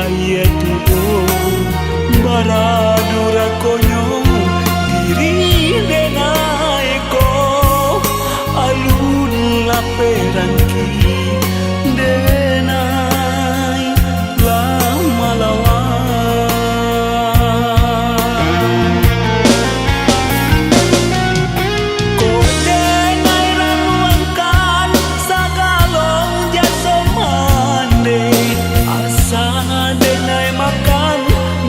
ayatuo baradura konyo diri denaiko alun la perangki denai la malawan ko denai ranuangkan sagalong jaso mande asa denai makan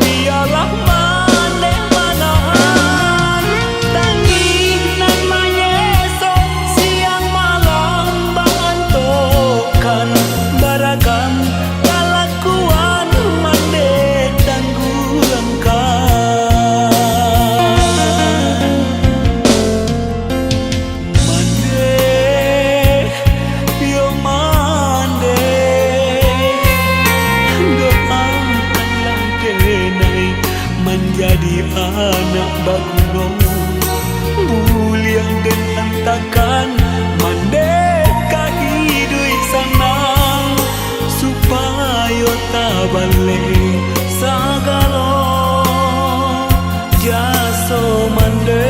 biarlah mane manahan tangi nan manyeso siang malam bantokan baragam kalakuan mande tanggulangkan mande yo mande doakanlah denai menjadi anak bagulong buliang dengan takkan mandeka hidui sanang supaya tak balik sagalo jaso mande.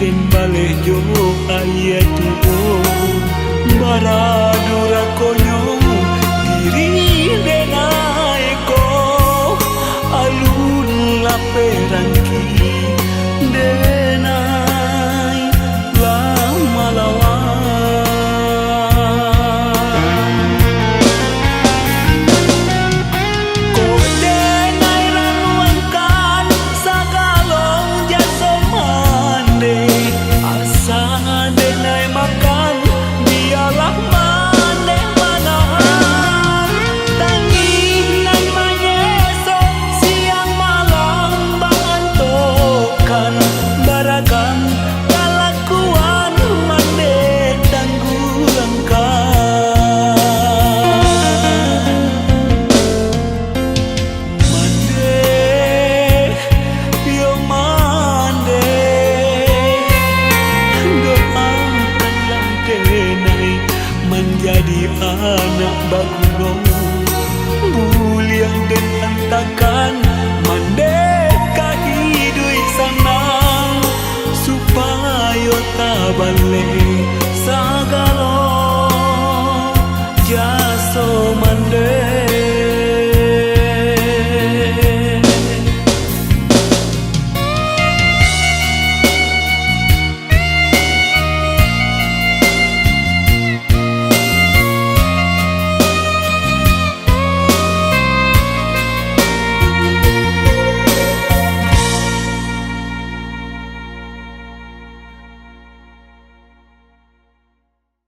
Den bale jo ayatuo baradura konyo diri denaiko alun la perangki